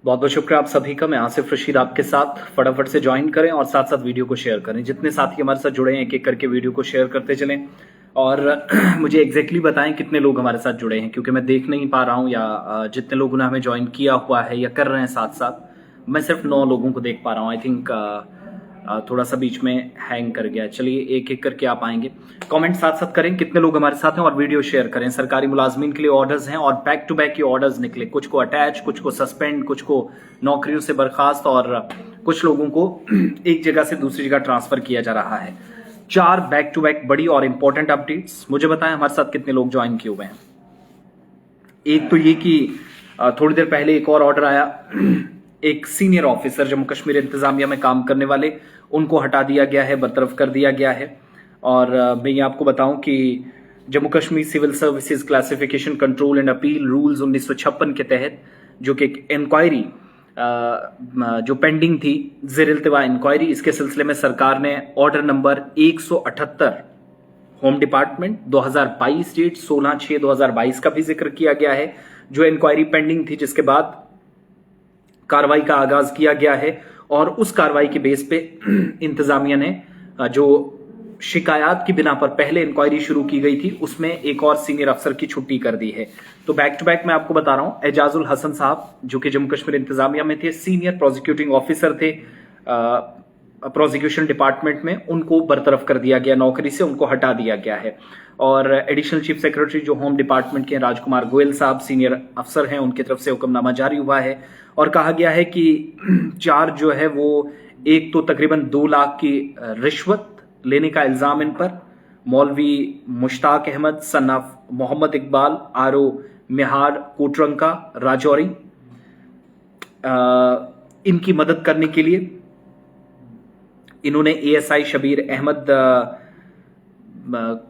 बहुत बहुत शुक्रिया आप सभी का। मैं आसिफ रशीद आपके साथ। फटाफट से ज्वाइन करें और साथ साथ वीडियो को शेयर करें। जितने साथी हमारे साथ जुड़े हैं एक एक करके वीडियो को शेयर करते चलें और मुझे एग्जैक्टली बताएं कितने लोग हमारे साथ जुड़े हैं, क्योंकि मैं देख नहीं पा रहा हूं या जितने लोगों ने हमें ज्वाइन किया हुआ है या कर रहे हैं साथ साथ, मैं सिर्फ 9 लोगों को देख पा रहा हूं। आई थिंक थोड़ा सा बीच में हैंग कर गया। चलिए एक एक करके आप आएंगे, कमेंट साथ साथ करें कितने लोग हमारे साथ हैं और वीडियो शेयर करें। सरकारी मुलाजमीन के लिए ऑर्डर्स हैं और बैक टू बैक ये ऑर्डर्स निकले, कुछ को अटैच, कुछ को सस्पेंड, कुछ को नौकरियों से बर्खास्त और कुछ लोगों को एक जगह से दूसरी जगह ट्रांसफर किया जा रहा है। 4 बैक टू बैक बड़ी और इंपॉर्टेंट अपडेट्स। मुझे बताएं हमारे साथ कितने लोग ज्वाइन किए हुए हैं। एक तो ये कि थोड़ी देर पहले एक और ऑर्डर आया, एक सीनियर ऑफिसर जम्मू कश्मीर इंतजामिया में काम करने वाले, उनको हटा दिया गया है, बरतरफ कर दिया गया है। और मैं ये आपको बताऊं कि Jammu Kashmir civil services classification control and appeal rules 1956 के तहत जो कि एक इंक्वायरी जो पेंडिंग थी, ज़ेर-इल्तिवा इंक्वायरी, इसके सिलसिले में सरकार ने order number 178 home department 2022 date 16/6/2022 का भी जिक्र किया गया है, जो इंक्वायरी पेंडिंग थी, जिसके बाद कार्रवाई का आगाज किया गया है। और उस कार्रवाई के बेस पे इंतजामिया ने जो शिकायत की बिना पर पहले इंक्वायरी शुरू की गई थी, उसमें एक और सीनियर अफसर की छुट्टी कर दी है। तो बैक टू बैक मैं आपको बता रहा हूं, एजाजुल हसन साहब जो कि जम्मू कश्मीर इंतजामिया में थे, सीनियर प्रोसिक्यूटिंग ऑफिसर थे प्रोसिक्यूशन डिपार्टमेंट में, उनको बरतरफ कर दिया गया नौकरी से, उनको हटा दिया गया है। और एडिशनल चीफ सेक्रेटरी जो होम डिपार्टमेंट के राजकुमार गोयल साहब सीनियर अफसर हैं, उनकी तरफ से हुक्मनामा जारी हुआ है और कहा गया है कि 4 जो है वो एक तो तकरीबन 2 लाख की रिश्वत लेने का इल्जाम इन पर, Maulvi Mushtaq Ahmad son of Mohammad Iqbal RO Mihar Kotranka Rajouri, इनकी मदद करने के लिए इन्होंने एएसआई शबीर अहमद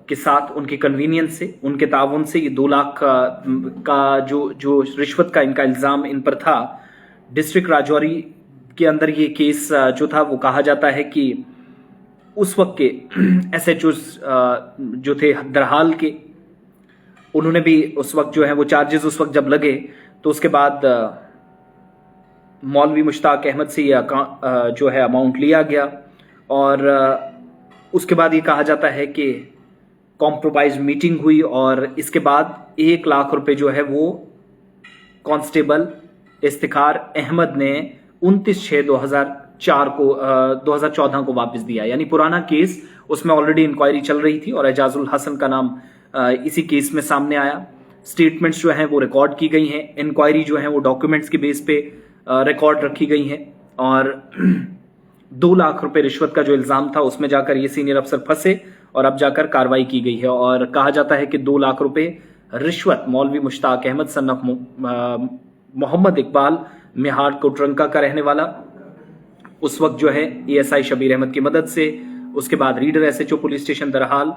के साथ उनके कन्वीनियंस से, उनके ताउन से ये 2 लाख का जो रिश्वत का इनका इल्जाम इन पर था। डिस्ट्रिक्ट राजौरी के अंदर ये केस जो था वो कहा जाता है कि उस वक्त के एसएचओ जो थे दरहाल के, उन्होंने भी उस वक्त जो है वो चार्जेस उस वक्त जब लगे तो उसके बाद मौलवी मुश्ताक अहमद से ये जो है अमाउंट लिया गया और उसके बाद ये कहा जाता है कि कॉम्प्रोमाइज मीटिंग हुई और इसके बाद 1 लाख रुपए जो है वो कांस्टेबल इफ्तिखार अहमद ने 29/6/2014 को वापस दिया। यानी पुराना केस, उसमें ऑलरेडी इंक्वायरी चल रही थी और एजाजुल हसन का नाम इसी केस में सामने आया। स्टेटमेंट्स जो हैं वो रिकॉर्ड की गई हैं, इंक्वायरी जो है वो डॉक्यूमेंट्स के बेस पे रिकॉर्ड रखी गई हैं और 2 लाख रुपए रिश्वत का जो इल्जाम था उसमें जाकर ये सीनियर अफसर फंसे और अब जाकर कार्रवाई की गई है। और कहा जाता है कि 2 लाख रुपए रिश्वत मौलवी मुश्ताक अहमद सन ऑफ मोहम्मद इकबाल मिहार कोटरंका का रहने वाला, उस वक्त जो है एएसआई शबीर अहमद की मदद से, उसके बाद रीडर एसएचओ पुलिस स्टेशन दरहाल,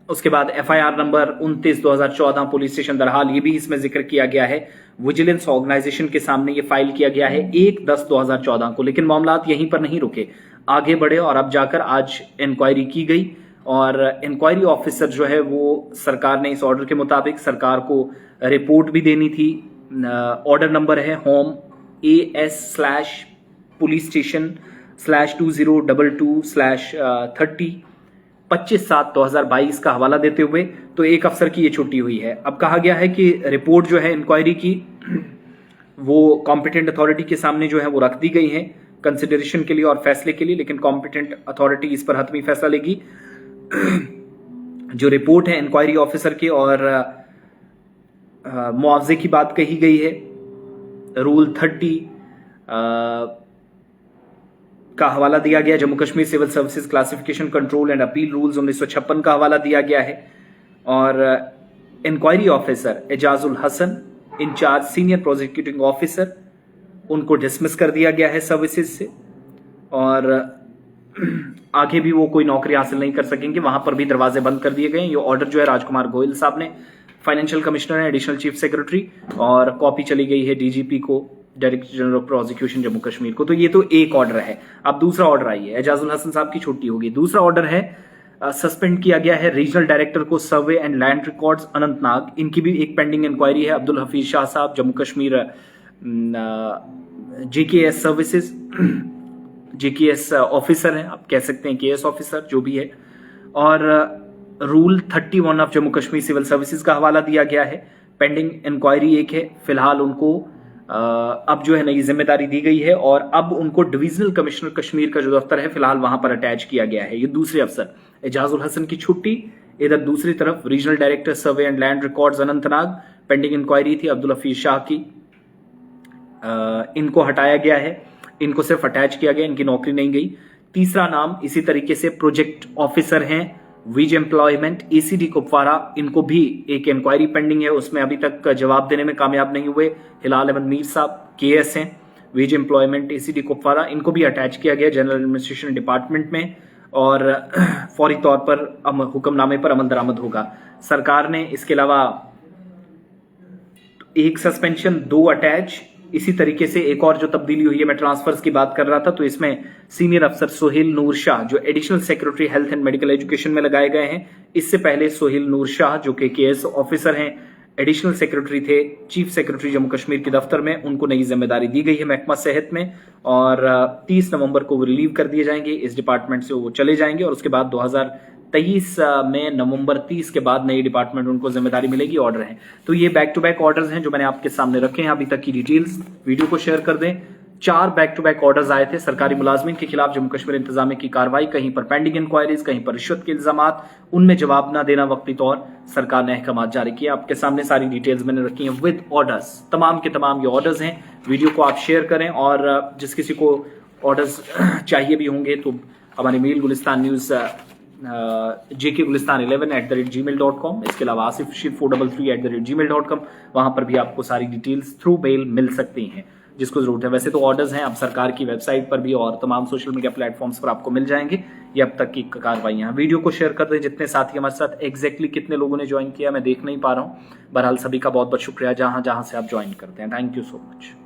उसके बाद एफआईआर नंबर 29/2014 पुलिस स्टेशन दरहाल, ये भी इसमें जिक्र किया गया है। विजिलेंस ऑर्गेनाइजेशन के सामने ये फाइल किया गया है 1/10/2014 को। लेकिन मामलात यहीं पर नहीं रुके, आगे बढ़े और अब जाकर आज इंक्वायरी की गई और इंक्वायरी ऑफिसर जो है वो सरकार ने इस ऑर्डर के मुताबिक सरकार को रिपोर्ट भी देनी थी। ऑर्डर नंबर है होम AS/पुलिस स्टेशन/2022/30 25/7/2022 का हवाला देते हुए तो एक अफसर की ये छुट्टी हुई है। अब कहा गया है कि रिपोर्ट जो है इंक्वायरी की वो कॉम्पिटेंट अथॉरिटी के सामने जो है वो रख दी गई है कंसिडरेशन के लिए और फैसले के लिए, लेकिन कॉम्पिटेंट अथॉरिटी इस पर हतमी फैसला लेगी। जो रिपोर्ट है इंक्वायरी ऑफिसर की और मुआवजे की बात कही गई है, रूल 30 का हवाला दिया गया, Jammu Kashmir civil services classification control and appeal rules 1956 का हवाला दिया गया है और inquiry officer Ejazul Hasan in-charge senior prosecuting officer, उनको डिसमिस कर दिया गया है सर्विसेज से और आगे भी वो कोई नौकरी हासिल नहीं कर सकेंगे, वहां पर भी दरवाजे बंद कर दिए गए। ये ऑर्डर जो है राजकुमार गोयल साहब ने, फाइनेंशियल कमिश्नर है, एडिशनल चीफ सेक्रेटरी, और कॉपी चली गई है डीजीपी को, director general of prosecution Jammu Kashmir को। तो ये तो एक ऑर्डर है। अब दूसरा ऑर्डर आई है, एजाजुल हसन साहब की छुट्टी होगी। दूसरा ऑर्डर है सस्पेंड किया गया है रीजनल डायरेक्टर को सर्वे एंड लैंड रिकॉर्ड्स अनंतनाग, इनकी भी एक पेंडिंग इंक्वायरी है। अब्दुल हफीज शाह साहब Jammu Kashmir JKS services, JKS officer हैं, आप कह सकते हैं केएस ऑफिसर जो भी है। और rule 31 of Jammu Kashmir civil services का हवाला दिया गया है। पेंडिंग इंक्वायरी एक है, फिलहाल उनको अब जो है नई जिम्मेदारी दी गई है और अब उनको डिविजनल कमिश्नर कश्मीर का जो दफ्तर है फिलहाल वहां पर अटैच किया गया है। ये दूसरे अफसर एजाजुल हसन की छुट्टी, इधर दूसरी तरफ regional director survey and land records Anantnag, pending inquiry थी अब्दुल हफीज शाह की, इनको हटाया गया है, इनको सिर्फ अटैच किया गया, इनकी नौकरी नहीं गई। तीसरा नाम इसी तरीके से प्रोजेक्ट ऑफिसर हैं विज एम्प्लॉयमेंट एसीडी कुपवारा, इनको भी एक इंक्वायरी पेंडिंग है, उसमें अभी तक जवाब देने में कामयाब नहीं हुए। हिलाल अहमद मीर साहब केएस हैं, विज एम्प्लॉयमेंट एसीडी कुपवारा, इनको भी अटैच किया गया जनरल एडमिनिस्ट्रेशन डिपार्टमेंट में और फौरी तौर पर हुक्मनामे पर अमल दरामद होगा। सरकार ने इसके अलावा एक सस्पेंशन, 2 अटैच, इसी तरीके से एक और जो तब्दीली हुई है, मैं ट्रांसफर्स की बात कर रहा था, तो इसमें सीनियर अफसर सोहेल नूर शाह जो additional secretary health and medical education में लगाए गए हैं। इससे पहले सोहेल नूर शाह जो कि केएस ऑफिसर हैं, एडिशनल सेक्रेटरी थे चीफ सेक्रेटरी जम्मू कश्मीर के दफ्तर में, उनको नई जिम्मेदारी दी गई है महकमा सेहत में और 30 नवंबर को वो रिलीव कर दिए जाएंगे इस डिपार्टमेंट से, वो चले जाएंगे और उसके बाद 2023 में नवंबर 30 के बाद नई डिपार्टमेंट उनको जिम्मेदारी मिलेगी। ऑर्डर है, तो ये बैक टू बैक ऑर्डर्स हैं जो मैंने आपके सामने रखे हैं। अभी तक की डिटेल्स वीडियो को शेयर कर दें। 4 बैक टू बैक ऑर्डर्स आए थे सरकारी मुलाजमीन के खिलाफ जम्मू कश्मीर इंतजामिया की कार्रवाई, कहीं पर पेंडिंग इंक्वायरीज, कहीं पर रिश्वत के इल्जामात, उनमें जवाब न देना वक्ती तौर सरकार ने अहकाम जारी किए। आपके सामने सारी डिटेल्स मैंने रखी हैं विद ऑर्डर्स, तमाम के तमाम ये ऑर्डर्स हैं। वीडियो को आप शेयर करें और जिस किसी को ऑर्डर्स चाहिए भी होंगे तो हमारी मेल गुलिस्तान न्यूज jkgulistan11@gmail.com, इसके अलावा आसिफ रशीद 433@gmail.com, वहां पर भी आपको सारी डिटेल्स थ्रू मेल मिल सकती हैं जिसको जरूरत है। वैसे तो ऑर्डर्स हैं अब सरकार की वेबसाइट पर भी और तमाम सोशल मीडिया प्लेटफॉर्म्स पर आपको मिल जाएंगे। ये अब तक की कार्रवाइयां। वीडियो को शेयर कर दें जितने साथी हमारे साथ, एग्जैक्टली कितने लोगों ने ज्वाइन किया मैं देख नहीं पा रहा हूं, बहरहाल सभी का बहुत बहुत शुक्रिया जहां जहां से आप ज्वाइन करते हैं। Thank you so much.